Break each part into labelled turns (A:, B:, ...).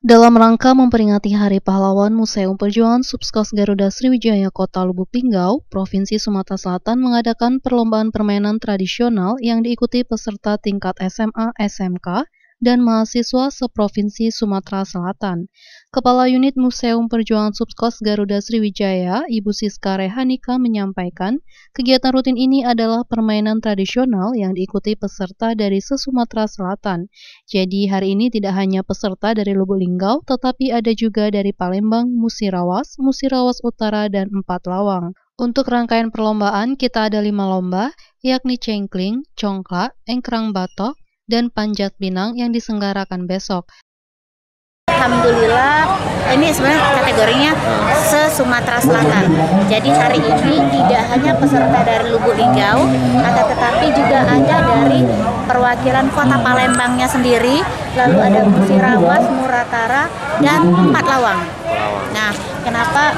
A: Dalam rangka memperingati Hari Pahlawan, Museum Perjuangan Subskos Garuda Sriwijaya Kota Lubuk Linggau, Provinsi Sumatera Selatan mengadakan perlombaan permainan tradisional yang diikuti peserta tingkat SMA, SMK, dan mahasiswa seprovinsi Sumatera Selatan. Kepala Unit Museum Perjuangan Subskos Garuda Sriwijaya, Ibu Siska Rehanika menyampaikan, kegiatan rutin ini adalah permainan tradisional yang diikuti peserta dari se-Sumatera Selatan. Jadi hari ini tidak hanya peserta dari Lubuk Linggau, tetapi ada juga dari Palembang, Musirawas, Musirawas Utara, dan Empat Lawang. Untuk rangkaian perlombaan, kita ada 5 lomba, yakni cengkling, congklak, engkrang batok, dan panjat pinang yang diselenggarakan besok.
B: Alhamdulillah, ini sebenarnya kategorinya se-Sumatera Selatan. Jadi hari ini tidak hanya peserta dari Lubuk Linggau, tetapi juga ada dari perwakilan Kota Palembangnya sendiri, lalu ada Musirawas, Muratara, dan Empat Lawang. Nah, kenapa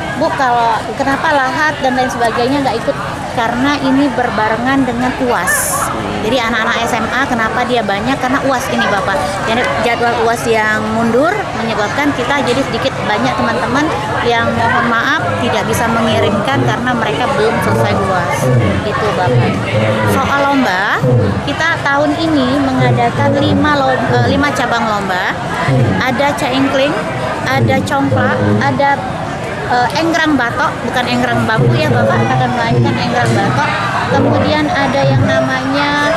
B: Lahat dan lain sebagainya nggak ikut? Karena ini berbarengan dengan UAS. Jadi anak-anak SMA kenapa dia banyak? Karena UAS ini Bapak. Jadi jadwal UAS yang mundur menyebabkan kita jadi sedikit banyak teman-teman yang mohon maaf tidak bisa mengirimkan karena mereka belum selesai UAS. Itu Bapak. Soal lomba, kita tahun ini mengadakan 5 cabang lomba. Ada cengkling, ada congklak, ada enggrang batok, bukan enggrang bambu ya Bapak, akan melainkan enggrang batok. Kemudian ada yang namanya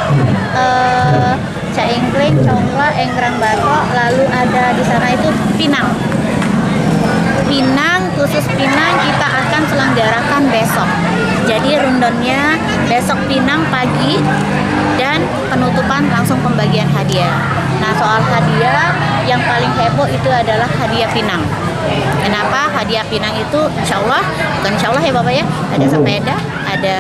B: cengkling, congklak, enggrang batok, lalu ada di sana itu pinang. Khusus pinang kita akan selenggarakan besok. Jadi rundonnya besok pinang pagi dan penutupan langsung pembagian hadiah. Nah, soal hadiah yang paling heboh itu adalah hadiah pinang. Kenapa? Hadiah pinang itu insya Allah, bukan insya Allah ya Bapak ya, ada sepeda, ada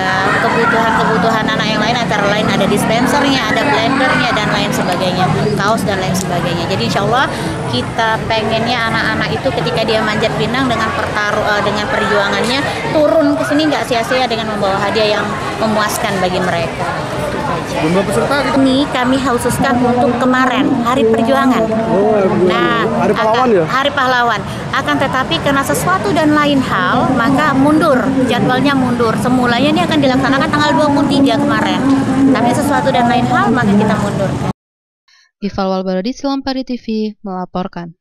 B: kebutuhan anak yang lain, antara lain ada dispensernya, ada blendernya, dan lain sebagainya, kaos dan lain sebagainya. Jadi insya Allah kita pengennya anak-anak itu ketika dia manjat pinang dengan dengan perjuangannya turun ke sini nggak sia-sia dengan membawa hadiah yang memuaskan bagi mereka.
C: Jumlah peserta
B: ini kami khususkan untuk kemarin Hari Perjuangan. Nah,
C: Hari Pahlawan ya?
B: Hari Pahlawan. Akan tetapi karena sesuatu dan lain hal, maka mundur, jadwalnya mundur. Semulanya ini akan dilaksanakan tanggal 23 kemarin. Tapi sesuatu dan lain hal, maka kita mundur.
A: Ifal Walbarodi, Silampari TV, melaporkan.